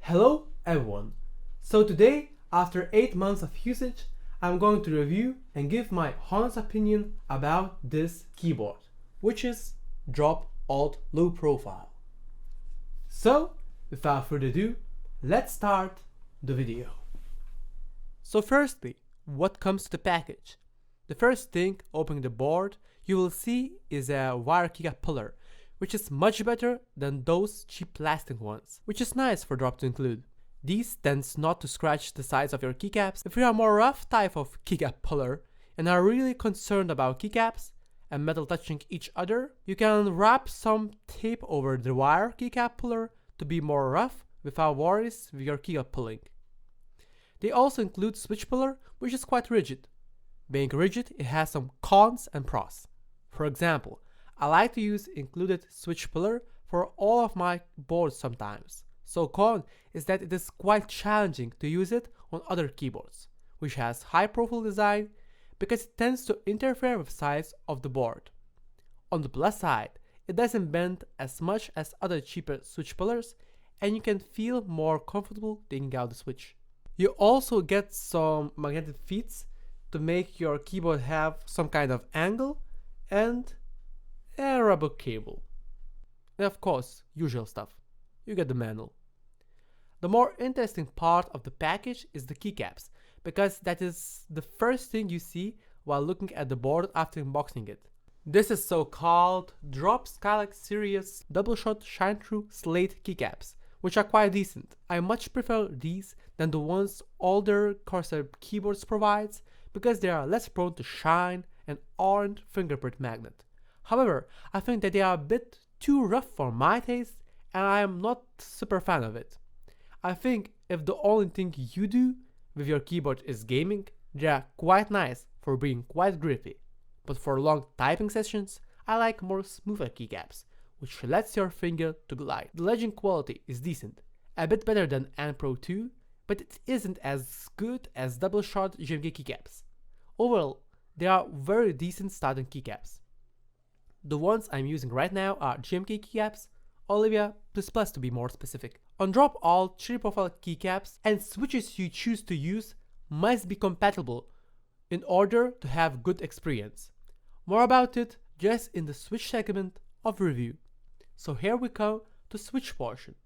Hello everyone! So today, after 8 months of usage, I'm going to review and give my honest opinion about this keyboard, which is Drop Alt Low Profile. So, without further ado, let's start the video. So firstly, what comes to the package? The first thing opening the board you will see is a wire keycap puller, which is much better than those cheap plastic ones, which is nice for Drop to include. These tends not to scratch the sides of your keycaps. If you are a more rough type of keycap puller and are really concerned about keycaps and metal touching each other, you can wrap some tape over the wire keycap puller to be more rough without worries with your keycap pulling. They also include switch puller, which is quite rigid. Being rigid, it has some cons and pros. For example, I like to use included switch puller for all of my boards sometimes. So con is that it is quite challenging to use it on other keyboards, which has high profile design because it tends to interfere with size of the board. On the plus side, it doesn't bend as much as other cheaper switch pullers and you can feel more comfortable taking out the switch. You also get some magnetic feet to make your keyboard have some kind of angle and a rubber cable. And of course, usual stuff. You get the manual. The more interesting part of the package is the keycaps, because that is the first thing you see while looking at the board after unboxing it. This is so-called Drop Skylight Series Double Shot Shine Through Slate keycaps, which are quite decent. I much prefer these than the ones older Corsair keyboards provides, because they are less prone to shine and aren't fingerprint magnet. However, I think that they are a bit too rough for my taste and I am not super fan of it. I think if the only thing you do with your keyboard is gaming, they are quite nice for being quite grippy. But for long typing sessions, I like more smoother keycaps, which lets your finger to glide. The legend quality is decent, a bit better than N Pro 2, but it isn't as good as double shot GMK keycaps. Overall, they are very decent starting keycaps. The ones I'm using right now are GMK keycaps, Olivia ++ to be more specific. On Drop Alt cherry profile keycaps and switches you choose to use must be compatible in order to have good experience. More about it just in the switch segment of review. So here we come to switch portion.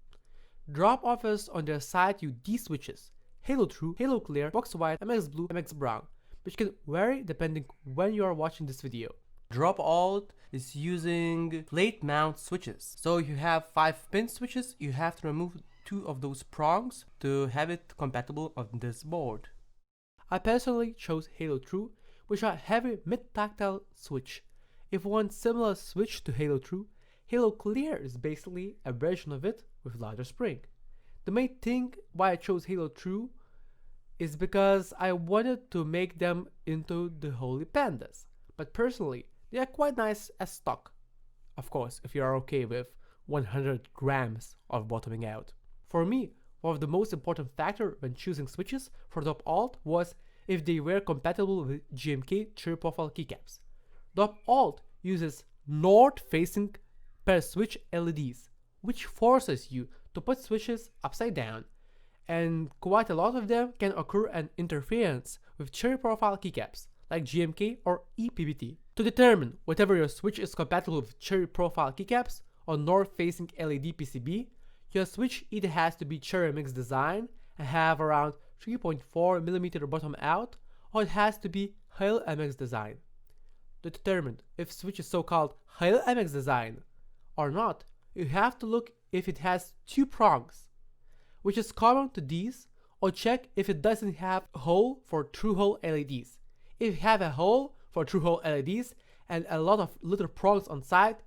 Drop offers on their site you these switches: Halo True, Halo Clear, Box White, MX Blue, MX Brown, which can vary depending when you are watching this video. Drop Alt is using plate mount switches. So you have 5-pin switches, you have to remove 2 of those prongs to have it compatible on this board. I personally chose Halo True, which are heavy mid-tactile switch. If you want similar switch to Halo True, Halo Clear is basically a version of it with larger spring. The main thing why I chose Halo True is because I wanted to make them into the Holy Pandas, but personally they are quite nice as stock. Of course, if you are okay with 100 grams of bottoming out. For me, one of the most important factors when choosing switches for Drop Alt was if they were compatible with GMK cherry profile keycaps. Drop Alt uses north-facing per switch LEDs, which forces you to put switches upside down, and quite a lot of them can occur an interference with cherry profile keycaps like GMK or ePBT. To determine whether your switch is compatible with cherry profile keycaps or north-facing LED PCB, your switch either has to be cherry mix design and have around 3.4mm bottom out, or it has to be Hale MX design. To determine if switch is so-called Hale MX design or not, you have to look if it has 2 prongs, which is common to these, or check if it doesn't have a hole for true hole LEDs. If you have a hole for true hole LEDs and a lot of little prongs on side,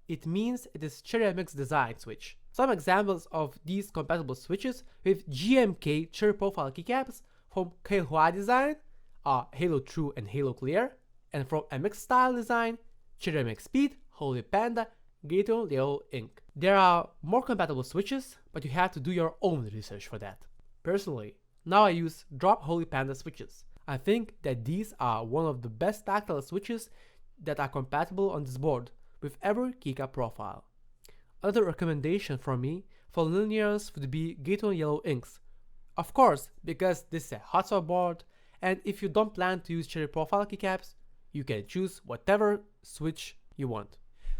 it means it is cherry mix design switch. Some examples of these compatible switches with GMK cherry profile keycaps from Keihua design are Halo True and Halo Clear, and from MX style design, Cherry MX Speed, Holy Panda, Gato Leo Inc. There are more compatible switches, but you have to do your own research for that. Personally, now I use Drop Holy Panda switches. I think that these are one of the best tactile switches that are compatible on this board with every keycap profile. Another recommendation from me for linears would be Gaton Yellow inks. Of course, because this is a hot swap board, and if you don't plan to use cherry profile keycaps, you can choose whatever switch you want.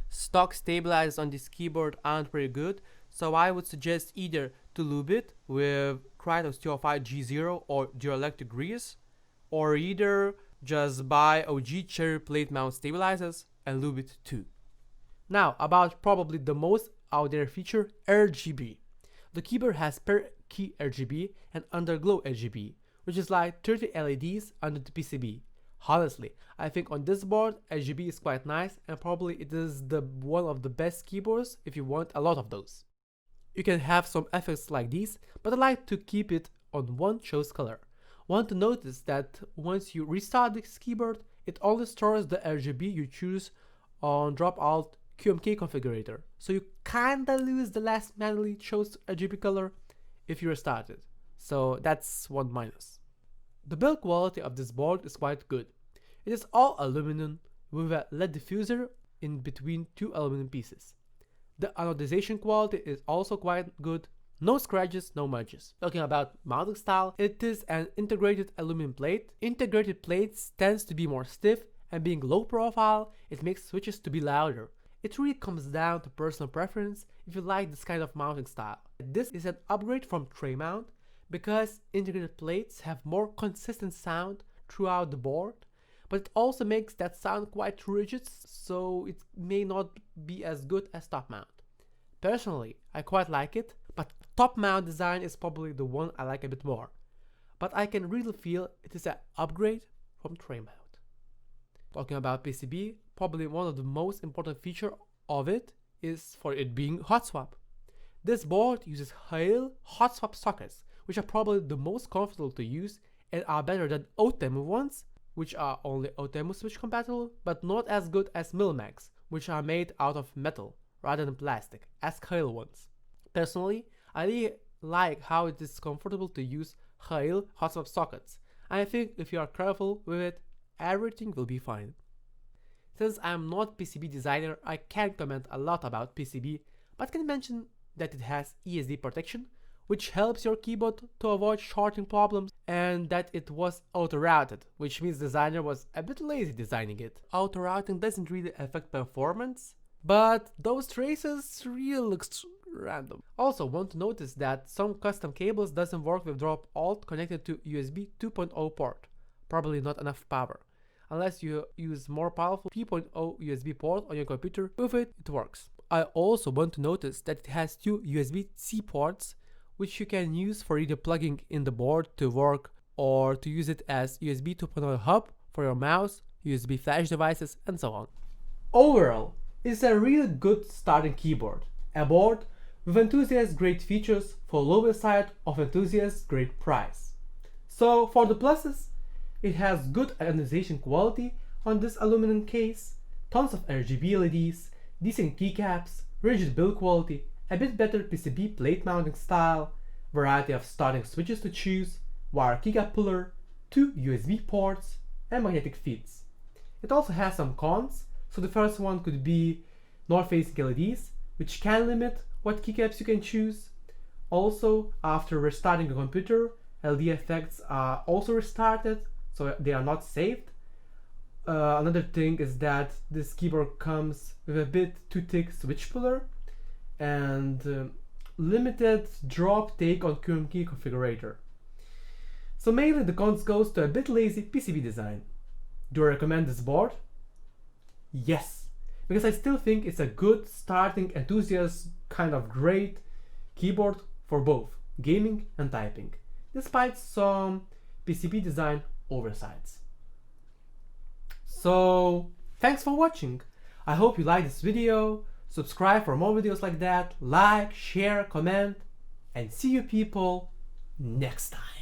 Stock stabilizers on this keyboard aren't very good, so I would suggest either to lube it with Krytos 205 G0 or Duelectric grease, or either just buy OG cherry plate mount stabilizers and lube it too. Now about probably the most out there feature, RGB. The keyboard has per key RGB and underglow RGB, which is like 30 LEDs under the PCB. Honestly, I think on this board RGB is quite nice, and probably it is one of the best keyboards if you want a lot of those. You can have some effects like these, but I like to keep it on one choice color. Want to notice that once you restart this keyboard, it only stores the RGB you choose on Dropout QMK configurator, so you kinda lose the last manually chose RGB color if you restart it, so that's one minus. The build quality of this board is quite good. It is all aluminum with a LED diffuser in between two aluminum pieces. The anodization quality is also quite good, no scratches, no smudges. Talking about mounting style, it is an integrated aluminum plate. Integrated plates tends to be more stiff, and being low profile, it makes switches to be louder. It really comes down to personal preference if you like this kind of mounting style. This is an upgrade from tray mount because integrated plates have more consistent sound throughout the board, but it also makes that sound quite rigid, so it may not be as good as top mount. Personally, I quite like it, but top mount design is probably the one I like a bit more. But I can really feel it is an upgrade from tray mount. Talking about PCB, probably one of the most important features of it is for it being hot swap. This board uses Hale hot swap sockets, which are probably the most comfortable to use and are better than Otemu ones, which are only Otemu switch compatible, but not as good as Milmax, which are made out of metal rather than plastic, as Hale ones. Personally, I really like how it is comfortable to use Hale hot swap sockets, and I think if you are careful with it, everything will be fine. Since I am not PCB designer, I can't comment a lot about PCB, but can mention that it has ESD protection, which helps your keyboard to avoid shorting problems, and that it was auto-routed, which means the designer was a bit lazy designing it. Auto-routing doesn't really affect performance, but those traces really looks random. Also want to notice that some custom cables doesn't work with drop alt connected to USB 2.0 port, probably not enough power. Unless you use more powerful 3.0 USB port on your computer, with it works. I also want to notice that it has two USB-C ports, which you can use for either plugging in the board to work or to use it as USB 2.0 hub for your mouse, USB flash devices, and so on. Overall, it's a really good starting keyboard, a board with enthusiast grade features for lower side of enthusiast grade price. So for the pluses, it has good anodization quality on this aluminum case, tons of RGB LEDs, decent keycaps, rigid build quality, a bit better PCB plate mounting style, variety of starting switches to choose, wire keycap puller, 2 USB ports, and magnetic feeds. It also has some cons, so the first one could be north-facing LEDs, which can limit what keycaps you can choose. Also, after restarting the computer, LED effects are also restarted, so they are not saved. Another thing is that this keyboard comes with a bit too thick switch puller and limited drop take on QMK configurator. So mainly the cons goes to a bit lazy PCB design. Do I recommend this board? Yes, because I still think it's a good starting enthusiast kind of great keyboard for both gaming and typing, despite some PCB design oversights. So thanks for watching. I hope you liked this video. Subscribe for more videos like that, like, share, comment, and see you people next time.